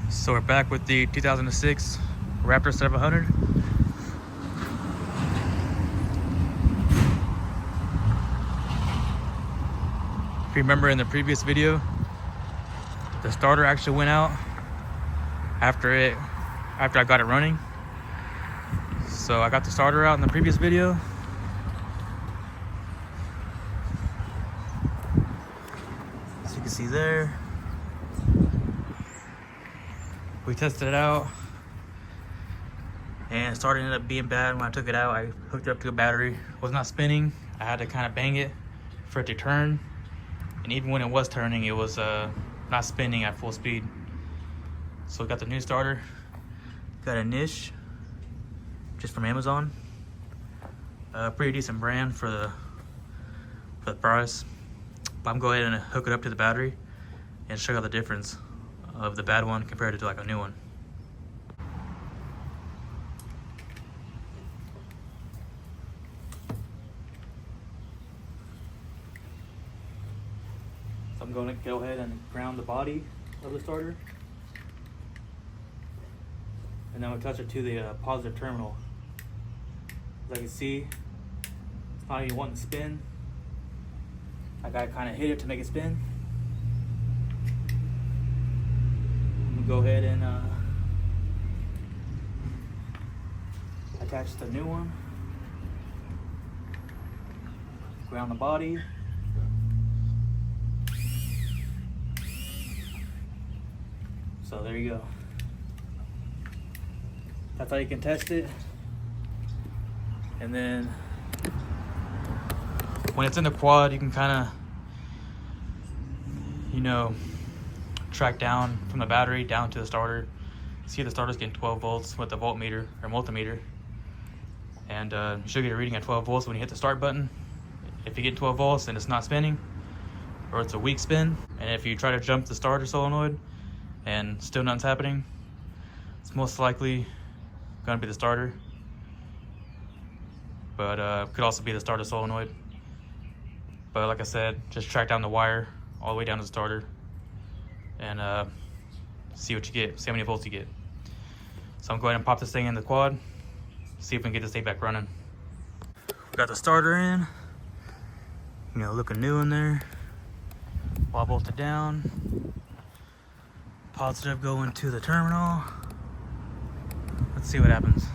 So we're back with the 2006 Raptor 700. If you remember in the previous video, the starter actually went out after I got it running. So I got the starter out in the previous video. As you can see there, we tested it out, and the starter ended up being bad. When I took it out, I hooked it up to a battery. It was not spinning. I had to kind of bang it for it to turn, and even when it was turning, it was not spinning at full speed. So we got the new starter. Got a niche just from Amazon. Pretty decent brand for the price. But I'm going to go ahead and hook it up to the battery and show you the difference of the bad one compared to like a new one. So I'm going to go ahead and ground the body of the starter, and then we'll touch it to the positive terminal. As I can see, it's not even wanting to spin. I gotta kind of hit it to make it spin. I'm gonna go ahead and attach the new one. Ground the body. So there you go. That's how you can test it. And then when it's in the quad, you can kind of, track down from the battery down to the starter. See, the starter's getting 12 volts with the voltmeter or multimeter, and you should get a reading at 12 volts when you hit the start button. If you get 12 volts and it's not spinning, or it's a weak spin, and if you try to jump the starter solenoid and still nothing's happening, it's most likely gonna be the starter, but could also be the starter solenoid. But like I said, just track down the wire all the way down to the starter and see what you get, see how many volts you get. So I'm going to pop this thing in the quad, see if we can get this thing back running. We got the starter in, looking new in there. Wall bolted down. Positive going to the terminal. Let's see what happens.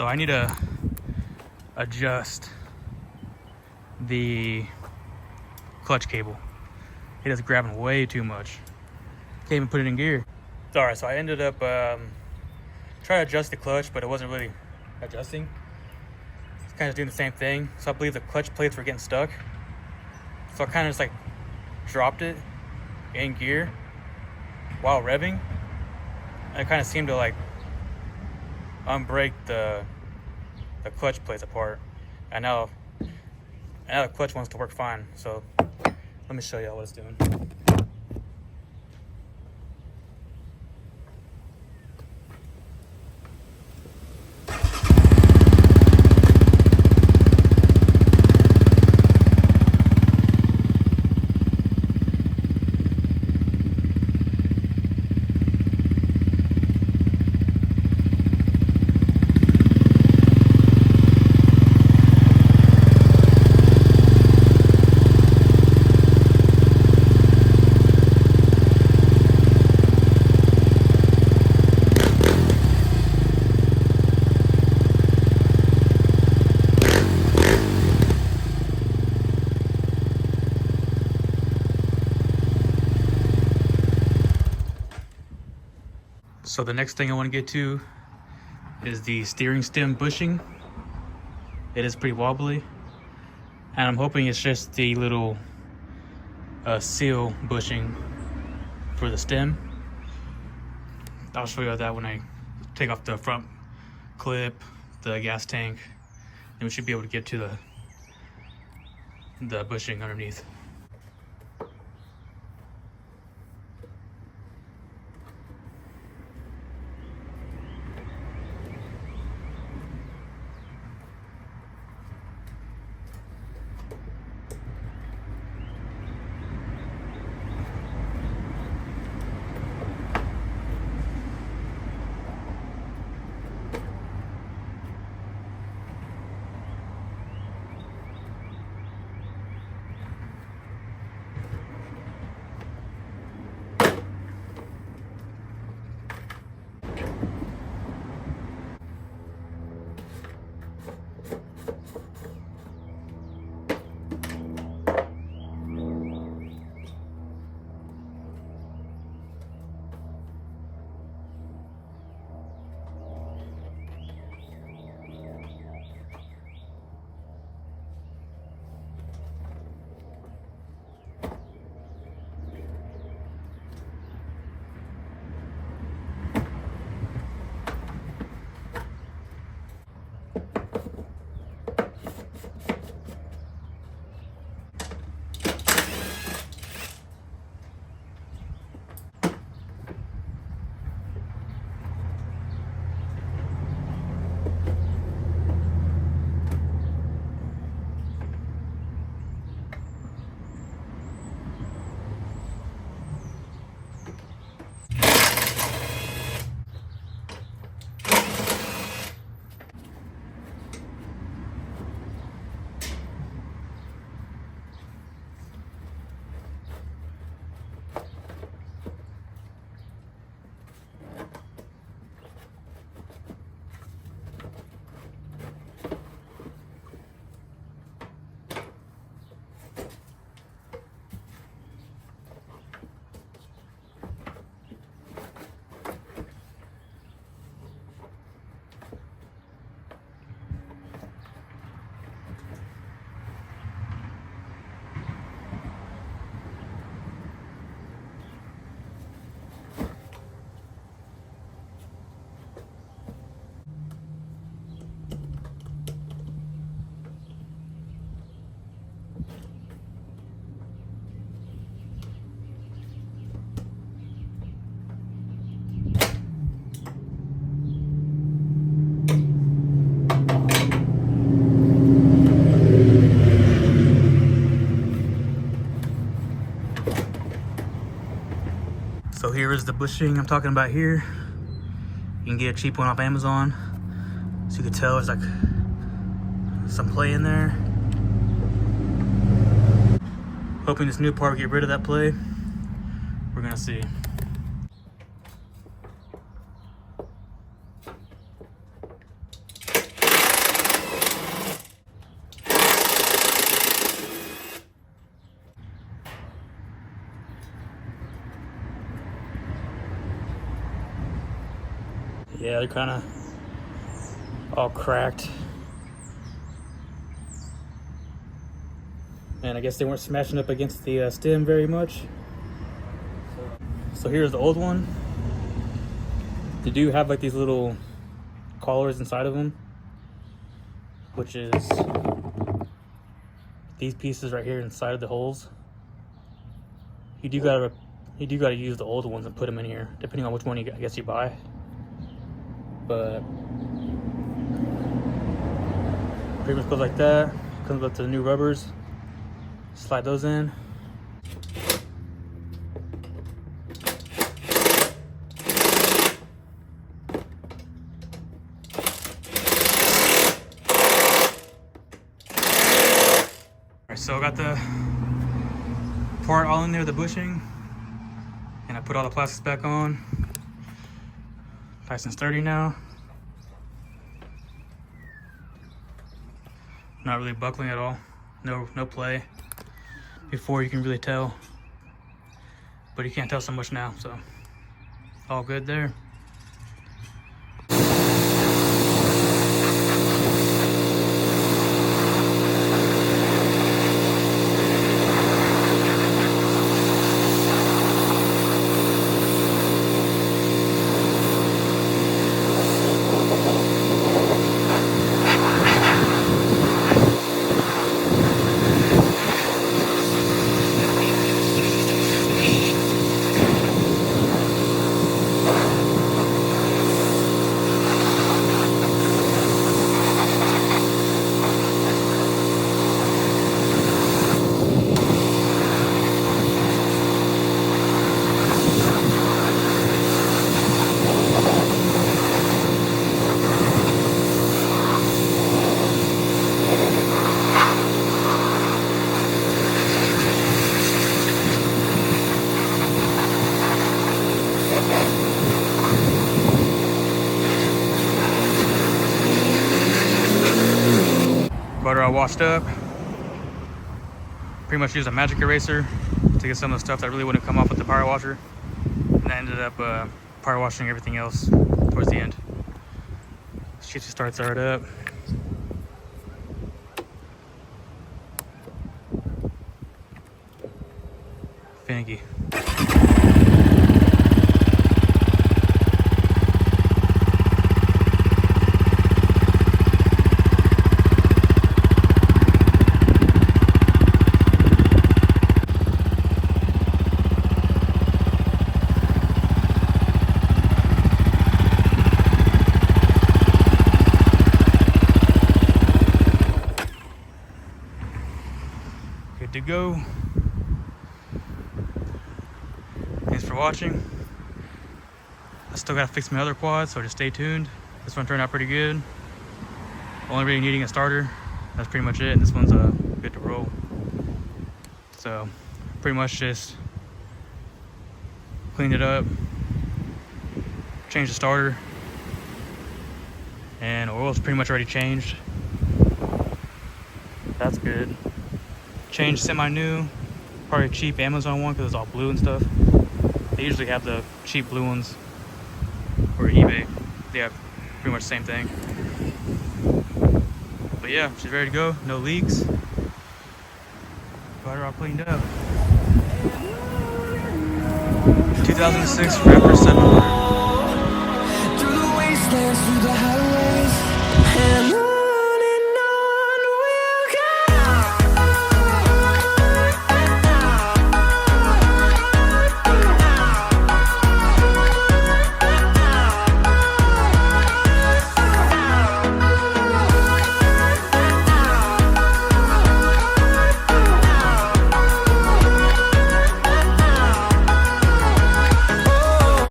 So I need to adjust the clutch cable. It is grabbing way too much. Can't even put it in gear. All right, so I ended up trying to adjust the clutch, but it wasn't really adjusting. It's kind of doing the same thing. So I believe the clutch plates were getting stuck. So I kind of just like dropped it in gear while revving. And it kind of seemed to like unbreak the clutch plates apart. And now the clutch wants to work fine. So let me show you what it's doing. So the next thing I want to get to is the steering stem bushing. It is pretty wobbly, and I'm hoping it's just the little seal bushing for the stem. I'll show you that when I take off the front clip, the gas tank, and we should be able to get to the bushing underneath. So here is the bushing I'm talking about here. You can get a cheap one off Amazon. So you can tell there's like some play in there. Hoping this new part will get rid of that play. We're gonna see. Yeah, they're kind of all cracked. And I guess they weren't smashing up against the stem very much. So here's the old one. They do have like these little collars inside of them, which is these pieces right here inside of the holes. You do gotta use the old ones and put them in here, depending on which one I guess you buy. But pretty much goes like that. Comes with the new rubbers. Slide those in. Alright, so I got the part all in there, the bushing, and I put all the plastics back on. Nice and sturdy now. Not really buckling at all. No play. Before you can really tell, but you can't tell so much now, so all good there. Butter all washed up. Pretty much used a magic eraser to get some of the stuff that really wouldn't come off with the power washer. And I ended up power washing everything else towards the end. She just starts right up. Finicky. Good to go. Thanks for watching. I still gotta fix my other quad, so just stay tuned. This one turned out pretty good. Only really needing a starter. That's pretty much it. This one's good to roll. So pretty much just cleaned it up, changed the starter, and oil's pretty much already changed. That's good. Changed semi-new, probably a cheap Amazon one because it's all blue and stuff. They usually have the cheap blue ones, or eBay. They have pretty much the same thing. But yeah, she's ready to go. No leaks. Got her all cleaned up. 2006 Raptor 700.